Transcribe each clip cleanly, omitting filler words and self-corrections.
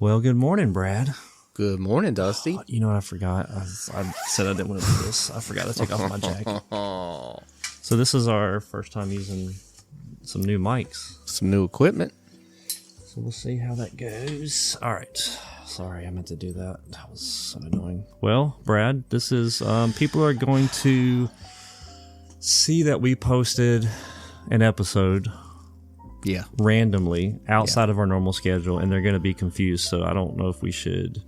Well, good morning, Brad. Good morning, Dusty. Oh, you know what I forgot? I said I didn't want to do this. I forgot to take off my jacket. So this is our first time using some new mics. Some new equipment. So we'll see how that goes. All right. Sorry, I meant to do that. That was so annoying. Well, Brad, this is... people are going to see that we posted an episode... Yeah. randomly outside of our normal schedule, and they're going to be confused. So I don't know if we should.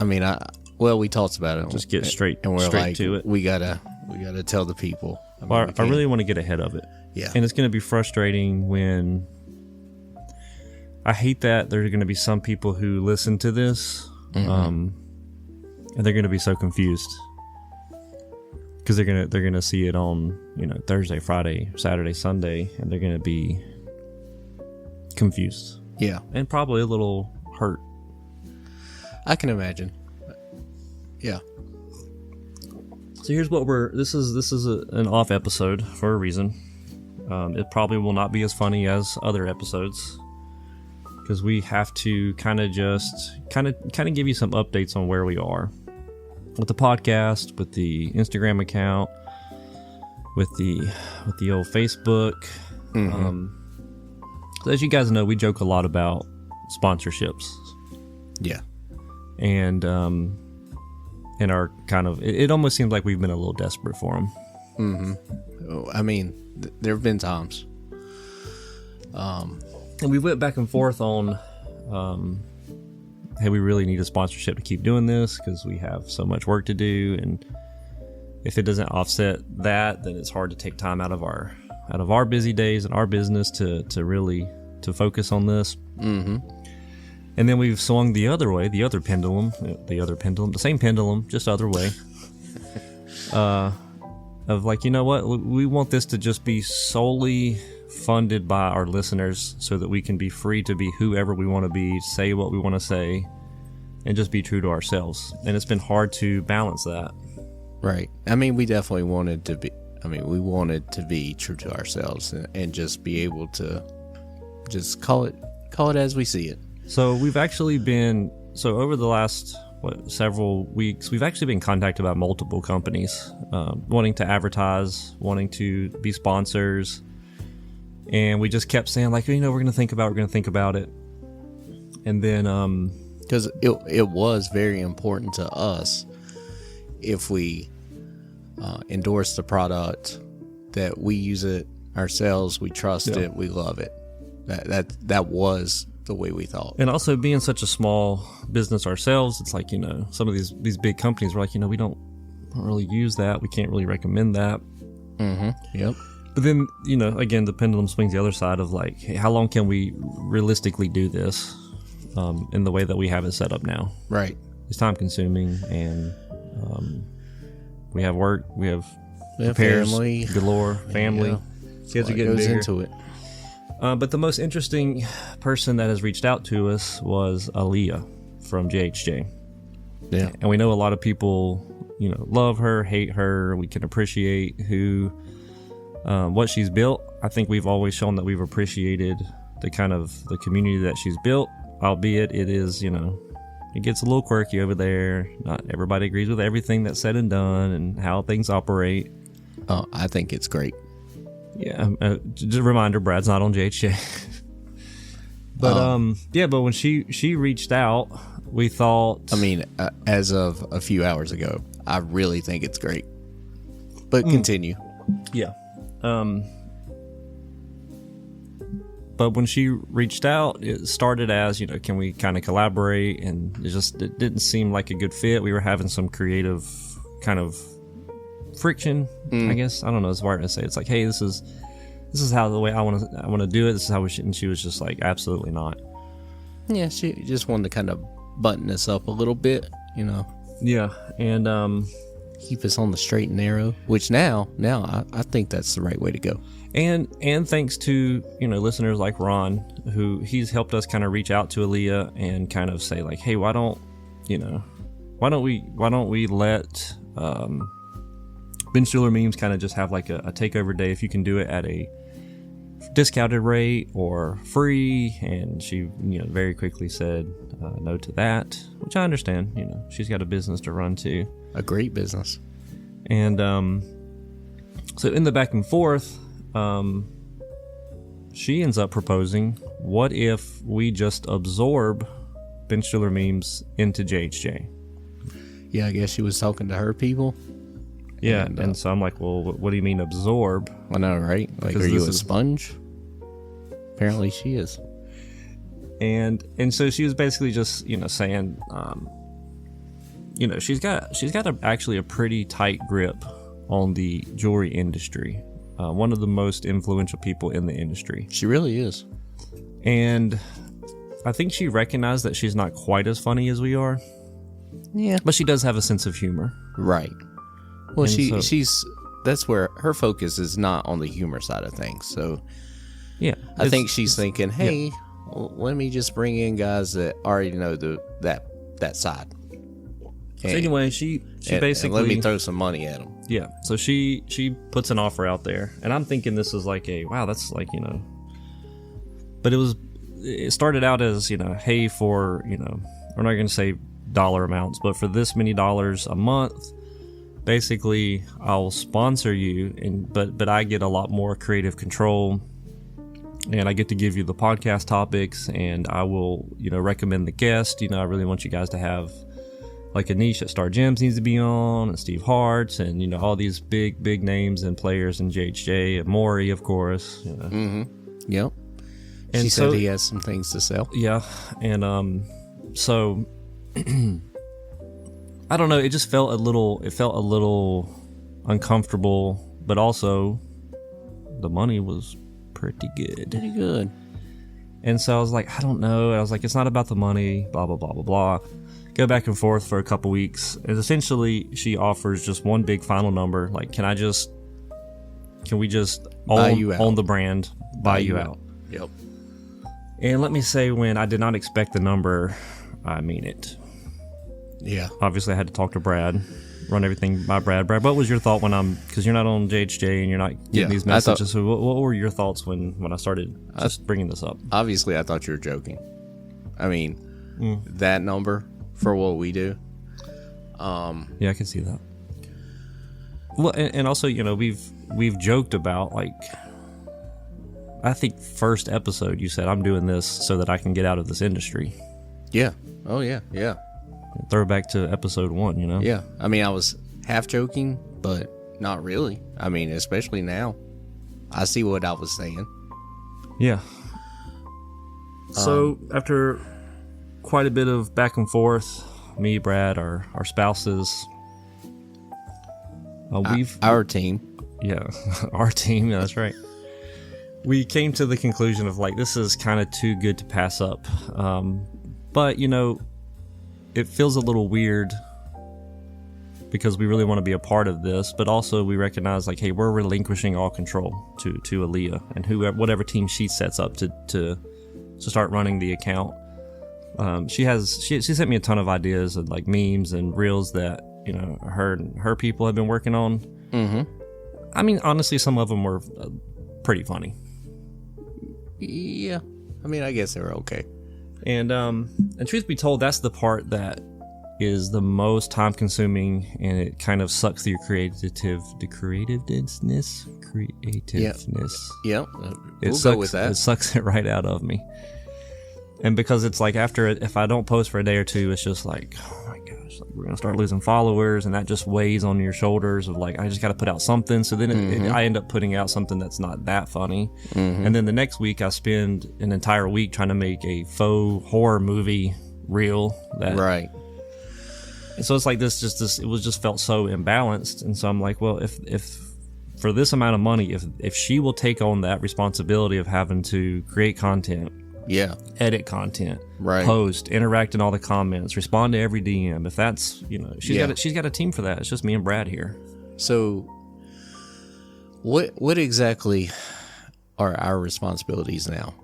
I mean, we talked about it. Just get straight to it. We gotta tell the people. I really want to get ahead of it. Yeah. And it's going to be frustrating when I hate that there are going to be some people who listen to this, and they're going to be so confused because they're gonna see it on Thursday, Friday, Saturday, Sunday, and they're going to be confused. Yeah. And probably a little hurt. I can imagine. Yeah. So here's what this is an off episode for a reason. It probably will not be as funny as other episodes because we have to kind of give you some updates on where we are with the podcast, with the Instagram account, with the old Facebook. So as you guys know, we joke a lot about sponsorships. Yeah. And our kind of, it almost seems like we've been a little desperate for them. Mm-hmm. I mean, there have been times. And we went back and forth on, hey, we really need a sponsorship to keep doing this because we have so much work to do, and if it doesn't offset that, then it's hard to take time out of our busy days and our business to really focus on this. Mm-hmm. And then we've swung the other way, the same pendulum, just other way. Of like, you know what, we want this to just be solely funded by our listeners so that we can be free to be whoever we want to be, say what we want to say, and just be true to ourselves. And it's been hard to balance that. Right. I mean, we definitely wanted to be true to ourselves and just be able to just call it as we see it. So we've actually been, over the last several weeks, we've actually been contacted by multiple companies wanting to advertise, wanting to be sponsors. And we just kept saying, like, we're going to think about it. And then... because it was very important to us if we endorse the product, that we use it ourselves, we trust it, we love it. That was the way we thought. And also being such a small business ourselves, it's like, some of these big companies were like, we don't really use that. We can't really recommend that. Mm-hmm. Yep. But then, again, the pendulum swings the other side of like, hey, how long can we realistically do this in the way that we have it set up now? Right. It's time consuming, and we have work, we have family galore, family. Yeah. Kids are getting bigger. Into it. But the most interesting person that has reached out to us was Aaliyah from JHJ. Yeah. And we know a lot of people, love her, hate her. We can appreciate what she's built. I think we've always shown that we've appreciated the community that she's built, albeit it is, it gets a little quirky over there. Not everybody agrees with everything that's said and done and how things operate. Oh, I think it's great. Yeah, just a reminder, Brad's not on JHJ. But but when she reached out, we thought... I mean, as of a few hours ago, I really think it's great. But continue. Yeah. But when she reached out, it started as, can we kind of collaborate? And it didn't seem like a good fit. We were having some creative kind of friction, I guess. I don't know. It's hard to say. It's like, hey, this is how the way I want to do it. This is how we should. And she was just like, absolutely not. Yeah, she just wanted to kind of button us up a little bit, Yeah, and keep us on the straight and narrow. Which now I think that's the right way to go. And thanks to listeners like Ron, who he's helped us kind of reach out to Aaliyah and kind of say like, hey, why don't we let Ben Stiller Memes kind of just have like a takeover day if you can do it at a discounted rate or free, and she very quickly said no to that, which I understand. She's got a business to run too, a great business. And so in the back and forth, she ends up proposing, what if we just absorb Ben Stiller memes into JHJ? Yeah, I guess she was talking to her people. Yeah, and so I'm like, well, what do you mean absorb? I know, right? Like, Because are you a sponge? Apparently she is. And so she was basically just, saying, she's got actually a pretty tight grip on the jewelry industry. One of the most influential people in the industry. She really is. And I think she recognized that she's not quite as funny as we are. Yeah. But she does have a sense of humor. Right. Well, she's that's where her focus is, not on the humor side of things. So yeah, I think she's thinking, hey, let me just bring in guys that already know that side. So anyway, she basically, and let me throw some money at them. Yeah. So she puts an offer out there, and I'm thinking this is like that's like, but it started out as, hey, for, we're not going to say dollar amounts, but for this many dollars a month, basically I'll sponsor you, but I get a lot more creative control, and I get to give you the podcast topics, and I will, recommend the guest. I really want you guys to have like a niche that Star Gems needs to be on, and Steve Hart's, and all these big names and players in JHJ, and Maury, of course. Mm-hmm. Yep. And she said he has some things to sell. Yeah, and so I don't know. It just felt a little uncomfortable, but also the money was pretty good. Pretty good. And so I was like, I don't know. I was like, it's not about the money. Blah blah blah blah blah. Go back and forth for a couple weeks. And essentially, she offers just one big final number. Like, can we just own the brand, buy you out? Yep. And let me say, when I did not expect the number, I mean it. Yeah. Obviously, I had to talk to Brad, run everything by Brad. Brad, what was your thought because you're not on JHJ and you're not getting these messages? So what were your thoughts when I started just bringing this up? Obviously, I thought you were joking. I mean, that number for what we do. Yeah, I can see that. Well, and also, we've joked about, like, I think first episode you said, I'm doing this so that I can get out of this industry. Yeah. Oh, yeah. Yeah. Throwback to episode 1, Yeah. I mean, I was half joking, but not really. I mean, especially now. I see what I was saying. Yeah. So, after quite a bit of back and forth, me, Brad, our spouses, our team. Yeah, our team, that's right. We came to the conclusion of, like, this is kind of too good to pass up. But, it feels a little weird because we really want to be a part of this, but also we recognize, like, hey, we're relinquishing all control to Aaliyah and whatever team she sets up to start running the account. She sent me a ton of ideas of, like, memes and reels that her people have been working on. Mm-hmm. I mean, honestly, some of them were pretty funny. Yeah, I mean, I guess they were okay. And truth be told, that's the part that is the most time consuming, and it kind of sucks the creativeness. Yeah. We'll go with that. It sucks it right out of me. And because it's like, if I don't post for a day or two, it's just like, oh my gosh, like, we're gonna start losing followers, and that just weighs on your shoulders of, like, I just got to put out something. So then I end up putting out something that's not that funny, and then the next week I spend an entire week trying to make a faux horror movie reel. Right. And so it's like it just felt so imbalanced, and so I'm like, well, if for this amount of money, if she will take on that responsibility of having to create content. Yeah. Edit content, right. Post, interact in all the comments, respond to every DM. If that's, she's got a team for that. It's just me and Brad here. So what exactly are our responsibilities now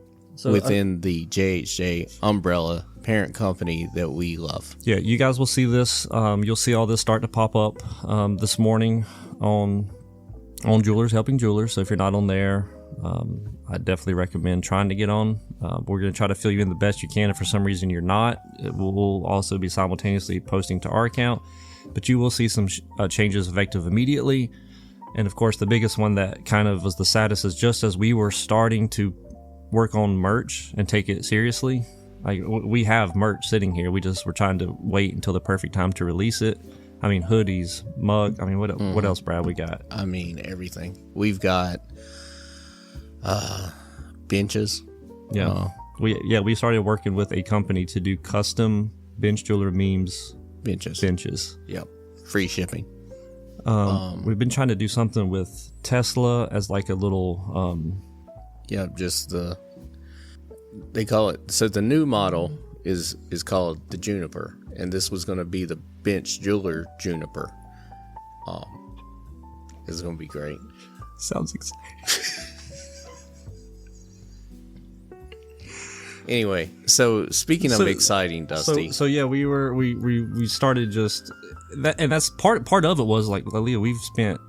within the JHJ umbrella parent company that we love? Yeah, you guys will see this. You'll see all this start to pop up this morning on Jewelers Helping Jewelers. So if you're not on there, I definitely recommend trying to get on. We're going to try to fill you in the best you can. If for some reason you're not, we'll also be simultaneously posting to our account, but you will see some changes effective immediately. And of course, the biggest one that kind of was the saddest is just as we were starting to work on merch and take it seriously, like we have merch sitting here. We're trying to wait until the perfect time to release it. I mean, hoodies, mug. I mean, what else, Brad? We got. I mean, everything. We've got benches. Yeah, we started working with a company to do custom bench jeweler memes. Benches. Yep. Free shipping. We've been trying to do something with Tesla as like a little. They call it. So the new model is called the Juniper, and this was going to be the bench jeweler Juniper. It's going to be great. Sounds exciting. Anyway, so speaking of exciting, Dusty. So yeah, we started just that, and that's part of it was like, Leah, we've spent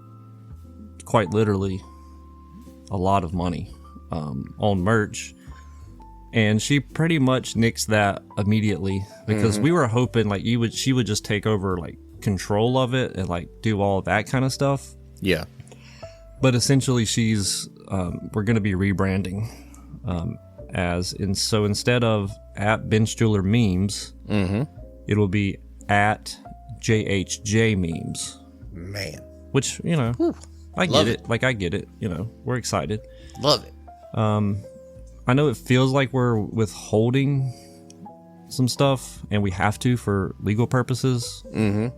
quite literally a lot of money on merch, and she pretty much nixed that immediately because we were hoping like she would just take over like control of it and like do all of that kind of stuff. Yeah. But essentially she's we're going to be rebranding so instead of at Bench Jeweler Memes, it will be at JHJ Memes. Man. Which, I get it. Like, I get it. We're excited. Love it. I know it feels like we're withholding some stuff, and we have to for legal purposes. And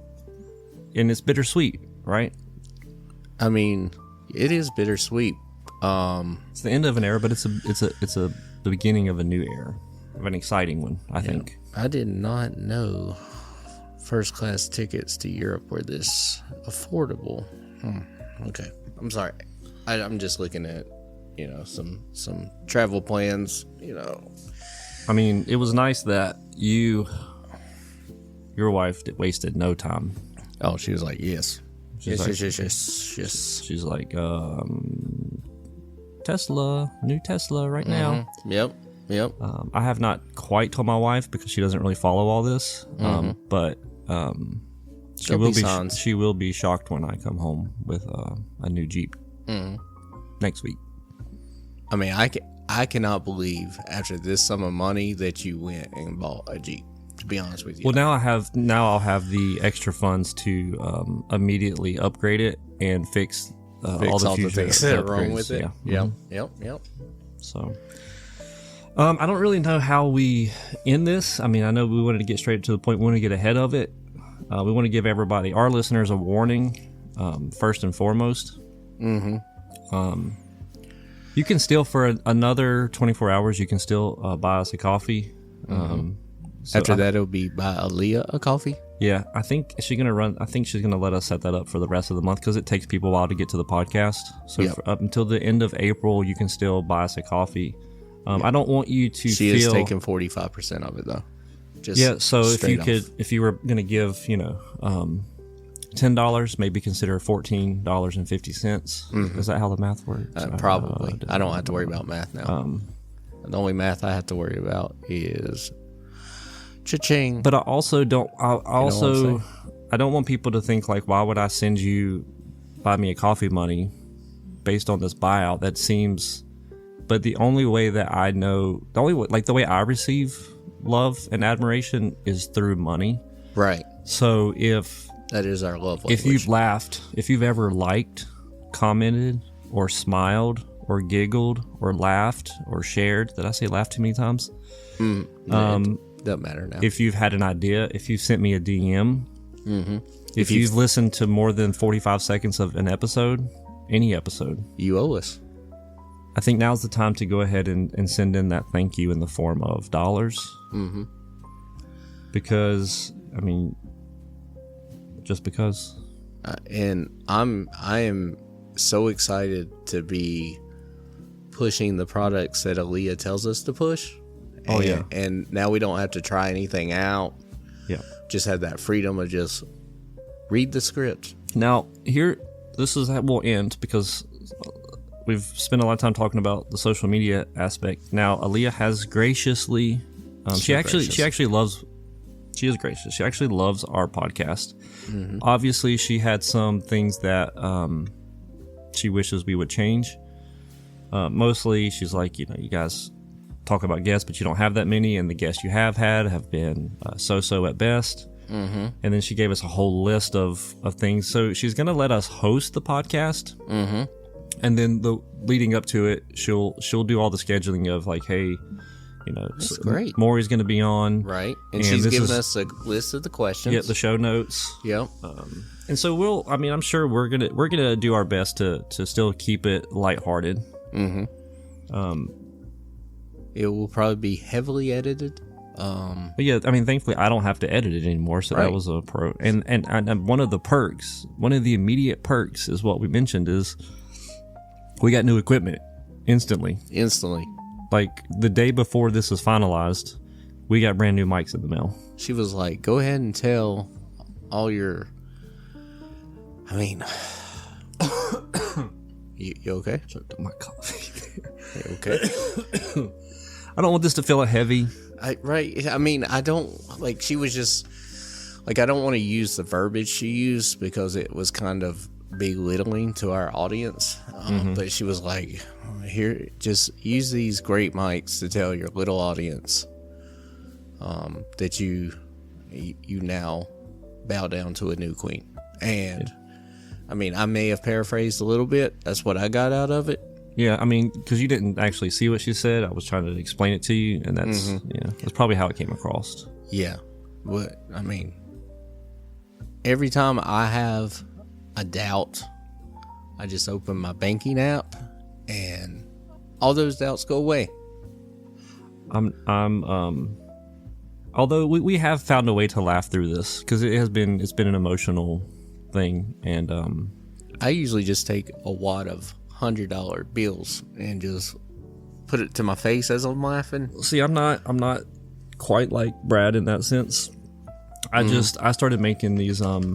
it's bittersweet, right? I mean, it is bittersweet. It's the end of an era, but it's the beginning of a new era, of an exciting one, I think. I did not know first class tickets to Europe were this affordable. Okay, I'm sorry. I'm just looking at some travel plans. I mean, it was nice that your wife wasted no time. Oh, she was like, yes. Yes. She's like, new Tesla right now. Yep. I have not quite told my wife because she doesn't really follow all this. But she will be shocked when I come home with a new Jeep next week. I mean, I cannot believe after this sum of money that you went and bought a Jeep. To be honest with you. Well, now I'll have the extra funds to immediately upgrade it and fix all the things that are wrong with it. Yeah. Yep. So, I don't really know how we end this. I mean, I know we wanted to get straight to the point. We want to get ahead of it. We want to give everybody, our listeners, a warning. First and foremost. You can still, for another 24 hours, you can still buy us a coffee. After that, it'll be buy Aaliyah a coffee. Yeah, I think she's gonna let us set that up for the rest of the month because it takes people a while to get to the podcast. So up until the end of April, you can still buy us a coffee. I don't want you to. She is taking 45% of it though. So if you were gonna give, $10, maybe consider $14.50. Is that how the math works? Probably. I don't have to worry about math now. The only math I have to worry about is cha-ching. But I also don't. I don't want people to think like, why would I buy me a coffee money based on this buyout? That seems. But the only way that I know, the way I receive love and admiration is through money. Right. So that is our love language. If you've laughed, if you've ever liked, commented, or smiled, or giggled, or laughed, or shared. Did I say laughed too many times? Doesn't matter now. If you've had an idea, if you've sent me a DM, if you've listened to more than 45 seconds of an episode, any episode, you owe us. I think now's the time to go ahead and send in that thank you in the form of dollars. Because, I mean, just because. And I am so excited to be pushing the products that Aaliyah tells us to push. And now we don't have to try anything out. Yeah. Just have that freedom of just read the script. Now, this is how we'll end because we've spent a lot of time talking about the social media aspect. Now, Aaliyah has graciously, she actually loves. She is gracious. She actually loves our podcast. Mm-hmm. Obviously, she had some things that she wishes we would change. Mostly, she's like, you guys talk about guests, but you don't have that many, and the guests you have had have been so-so at best. Mm-hmm. And then she gave us a whole list of things. So she's going to let us host the podcast. Mm-hmm. And then leading up to it, she'll do all the scheduling of like, hey, that's great. Maury's going to be on, right? And she's given us a list of the questions. Yeah, the show notes. Yep. And so I'm sure we're gonna do our best to still keep it lighthearted. Mm-hmm. It will probably be heavily edited. But yeah, I mean, thankfully I don't have to edit it anymore, so right. That was a pro. And one of the immediate perks is what we mentioned is we got new equipment instantly. Like the day before this was finalized, we got brand new mics in the mail. She was like, go ahead and tell all your... I mean... you okay? Choked on my coffee. You okay? I don't want this to feel heavy. Right. I mean, I don't... Like, she was just... Like, I don't want to use the verbiage she used because it was kind of belittling to our audience. But she was like... Here, just use these great mics to tell your little audience that you now bow down to a new queen. And I mean, I may have paraphrased a little bit. That's what I got out of it. Yeah, I mean, because you didn't actually see what she said. I was trying to explain it to you, and that's probably how it came across. Yeah, but I mean, every time I have a doubt, I just open my banking app. And all those doubts go away. Although we have found a way to laugh through this because it's been an emotional thing, and I usually just take a wad of $100 bills and just put it to my face as I'm laughing. See, I'm not quite like Brad in that sense. I started making these like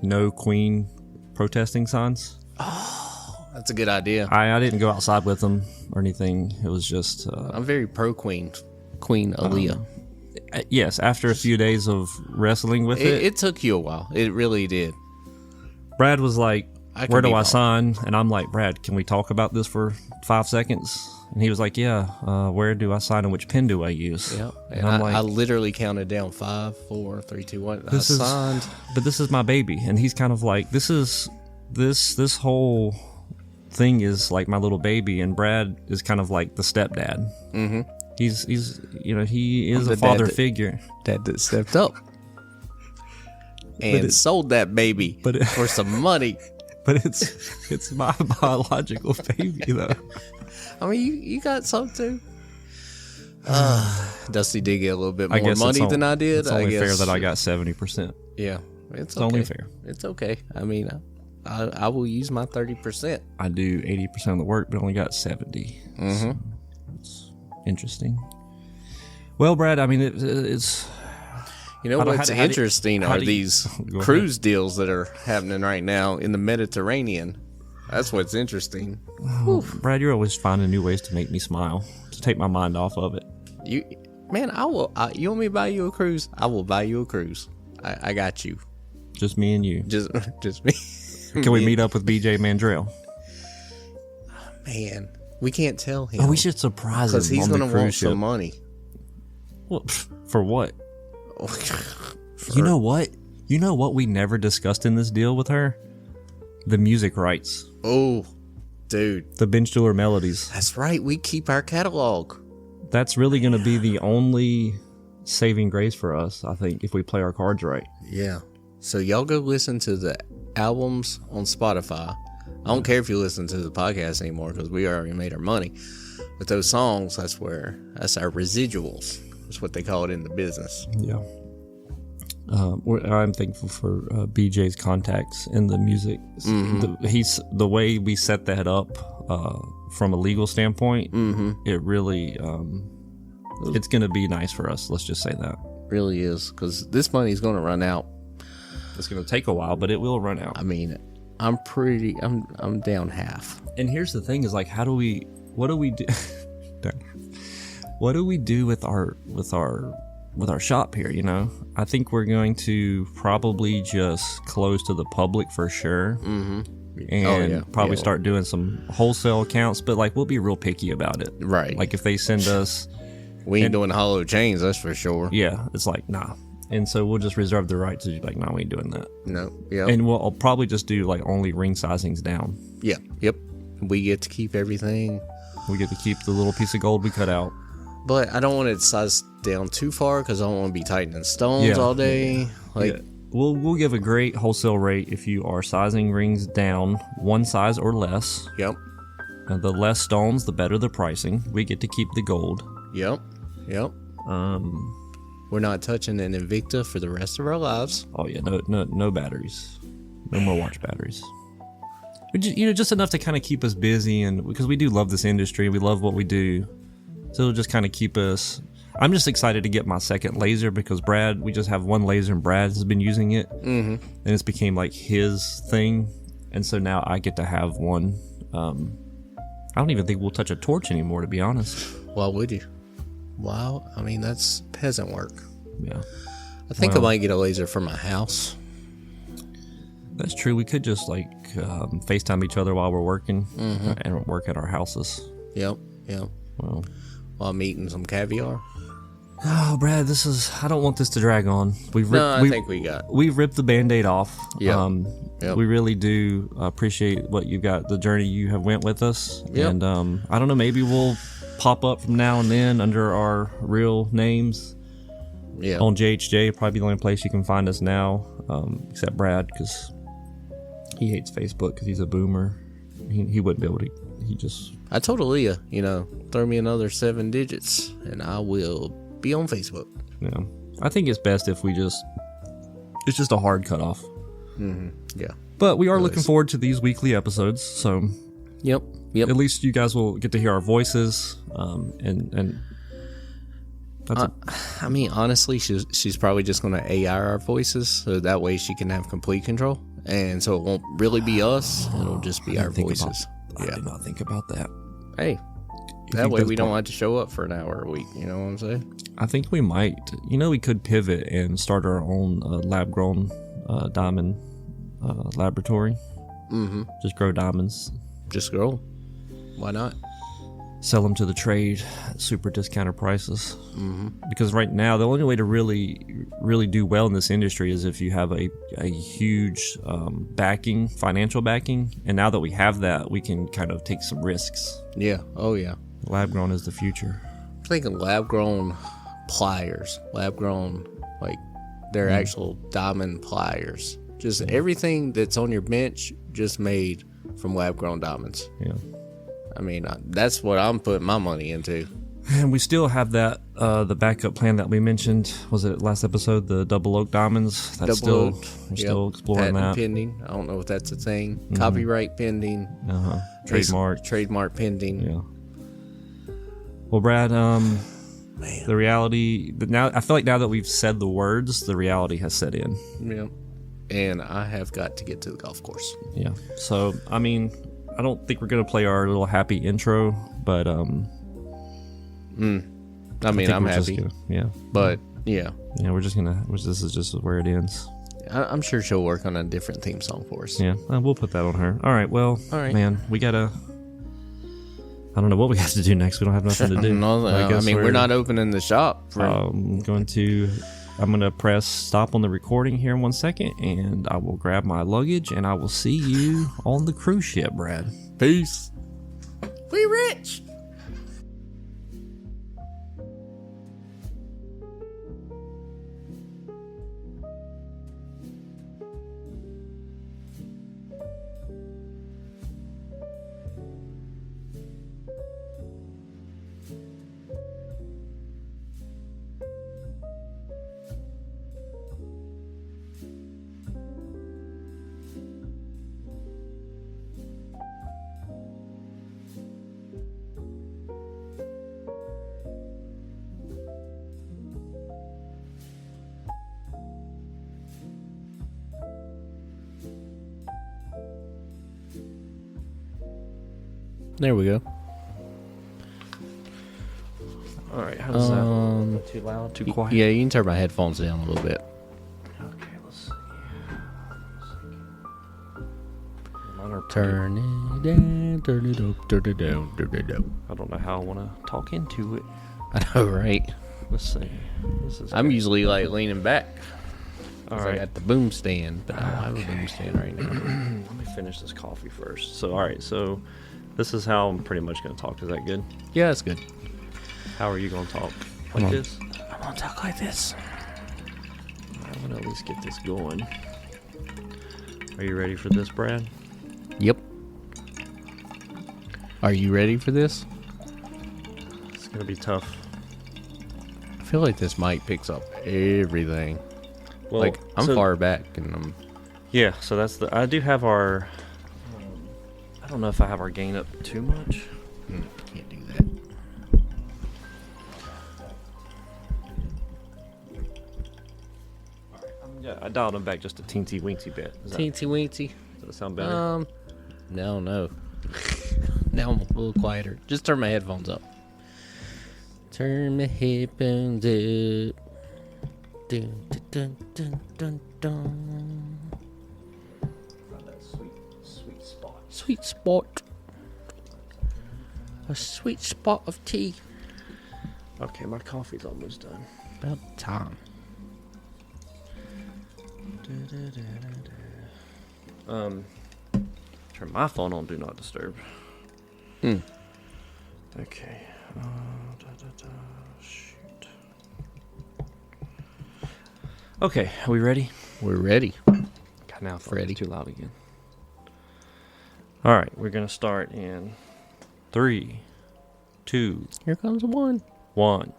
no queen protesting signs. Oh, that's a good idea. I didn't go outside with them or anything. It was just... I'm very pro-Queen Aaliyah. Yes, after a few days of wrestling with it. It took you a while. It really did. Brad was like, where do I sign? And I'm like, Brad, can we talk about this for 5 seconds? And he was like, yeah, where do I sign and which pen do I use? Yeah, and I literally counted down 5, 4, 3, 2, 1. Signed. But this is my baby. And he's kind of like, this whole thing is like my little baby, and Brad is kind of like the stepdad. Mm-hmm. He's he is a father figure. Dad that stepped up and sold that baby for some money. But it's my biological baby though. I mean, you got some too. Dusty did get a little bit more money than I did. It's only fair that I got 70%. Yeah, it's okay. Only fair. It's okay. I mean, I will use my 30%. I do 80% of the work, but only got 70. Mm-hmm. So it's interesting. Well, Brad, I mean, it's... You know what's interesting are these cruise deals that are happening right now in the Mediterranean. That's what's interesting. Oh, Brad, you're always finding new ways to make me smile, to take my mind off of it. You want me to buy you a cruise? I will buy you a cruise. I got you. Just me and you. Just me. Can we meet up with BJ Mandrell? Man, we can't tell him. Oh, we should surprise him. Because he's going to want some money. Well, for what? You know what? You know what we never discussed in this deal with her? The music rights. Oh, dude. The Ben Stiller melodies. That's right. We keep our catalog. That's really going to be the only saving grace for us, I think, if we play our cards right. Yeah. So y'all go listen to the albums on Spotify. I don't care if you listen to the podcast anymore because we already made our money. But those songs, that's our residuals. That's what they call it in the business. Yeah. I'm thankful for BJ's contacts in the music. Mm-hmm. The way we set that up from a legal standpoint. Mm-hmm. It really it's going to be nice for us. Let's just say that. Really is, because this money is going to run out. It's going to take a while, but it will run out. I mean, I'm down half. And here's the thing: is like, what do we do? What do we do with our shop here? You know, I think we're going to probably just close to the public for sure. Mm-hmm. And probably start doing some wholesale accounts, but like we'll be real picky about it. Right. Like if they send us, we ain't doing hollow chains, that's for sure. Yeah, it's like nah. And so we'll just reserve the right to be like, no, we ain't doing that. No. Yeah. And I'll probably just do like only ring sizings down. Yeah. Yep. We get to keep everything. We get to keep the little piece of gold we cut out. But I don't want it sized down too far because I don't want to be tightening stones all day. Like, we'll give a great wholesale rate if you are sizing rings down one size or less. Yep. And the less stones, the better the pricing. We get to keep the gold. Yep. We're not touching an Invicta for the rest of our lives. Oh yeah, no batteries, no more watch batteries. Just enough to kind of keep us busy, and because we do love this industry, we love what we do, so it'll just kind of keep us. I'm just excited to get my second laser because we just have one laser and Brad has been using it, and it's became like his thing, and so now I get to have one. I don't even think we'll touch a torch anymore, to be honest. Why would you? Wow, I mean that's peasant work. Yeah, I think I might get a laser for my house. That's true. We could just like FaceTime each other while we're working and work at our houses. Yep. Well, while I'm eating some caviar. Oh, Brad, I don't want this to drag on. I think we've ripped the Band-Aid off. Yeah. We really do appreciate what you got, the journey you have went with us. Yep. And I don't know, maybe we'll pop up from now and then under our real names. Yeah. On JHJ, probably the only place you can find us now, except Brad, because he hates Facebook because he's a boomer. He wouldn't be able to. I told Aaliyah, throw me another 7 digits and I will be on Facebook. Yeah. I think it's best if it's just a hard cutoff. Mm-hmm. Yeah. But we are looking forward to these weekly episodes, so. Yep. At least you guys will get to hear our voices, and that's I mean, honestly, she's probably just going to AI our voices, so that way she can have complete control, and so it won't really be us; it'll just be our voices. I did not think about that. Hey, that way we don't have to show up for an hour a week. You know what I'm saying? I think we might. We could pivot and start our own lab-grown diamond laboratory. Mm-hmm. Just grow diamonds. Just grow. Why not? Sell them to the trade at super discounted prices. Mm-hmm. Because right now, the only way to really do well in this industry is if you have a huge financial backing. And now that we have that, we can kind of take some risks. Yeah. Oh, yeah. Lab grown is the future. I'm thinking lab grown pliers. Lab grown, like they're actual diamond pliers. Just everything that's on your bench just made from lab grown diamonds. Yeah. I mean, that's what I'm putting my money into. And we still have that, the backup plan that we mentioned. Was it last episode, the double oak diamonds? We're still exploring Patent that. pending. I don't know if that's a thing. Mm-hmm. Copyright pending. Trademark pending. Yeah. Well, Brad, the reality now. I feel like now that we've said the words, the reality has set in. Yeah. And I have got to get to the golf course. Yeah. So, I mean, I don't think we're going to play our little happy intro, but I'm happy. But yeah. Yeah, this is just where it ends. I'm sure she'll work on a different theme song for us. Yeah, we'll put that on her. All right, man, we gotta. I don't know what we have to do next. We don't have nothing to do. We're not opening the shop. I'm gonna press stop on the recording here in 1 second, and I will grab my luggage, and I will see you on the cruise ship, Brad. Peace. We rich. There we go. All right, how does that? Too loud? Too quiet? Yeah, you can turn my headphones down a little bit. Okay, let's see. Mine are Turn it down, turn it up, turn it down, turn it down. I don't know how I want to talk into it. I know, right? Let's see. I'm usually like leaning back. All I right. got the boom stand, but I don't have a boom stand right now. Let me finish this coffee first. So, all right. So, this is how I'm pretty much going to talk. Is that good? Yeah, that's good. How are you going to talk? Like this? I'm gonna talk like this. I'm going to at least get this going. Are you ready for this, Brad? Yep. Are you ready for this? It's going to be tough. I feel like this mic picks up everything. Well, like I'm far back, and I'm. Yeah. So that's the. I do have our. I don't know if I have our gain up too much. Can't do that. Yeah, I dialed them back just a teensy weensy bit. Teensy weensy. Does that sound better? No. Now I'm a little quieter. Just turn my headphones up. Turn my headphones up. Dun, dun, dun, dun, dun. Find that sweet spot. Sweet spot. A sweet spot of tea. Okay, my coffee's almost done. About time. Turn my phone on Do Not Disturb. Okay. Shoot. Okay, are we ready? We're ready. God, now it's Ready. too loud again. All right, we're gonna start in 3, 2, Here comes one. 1.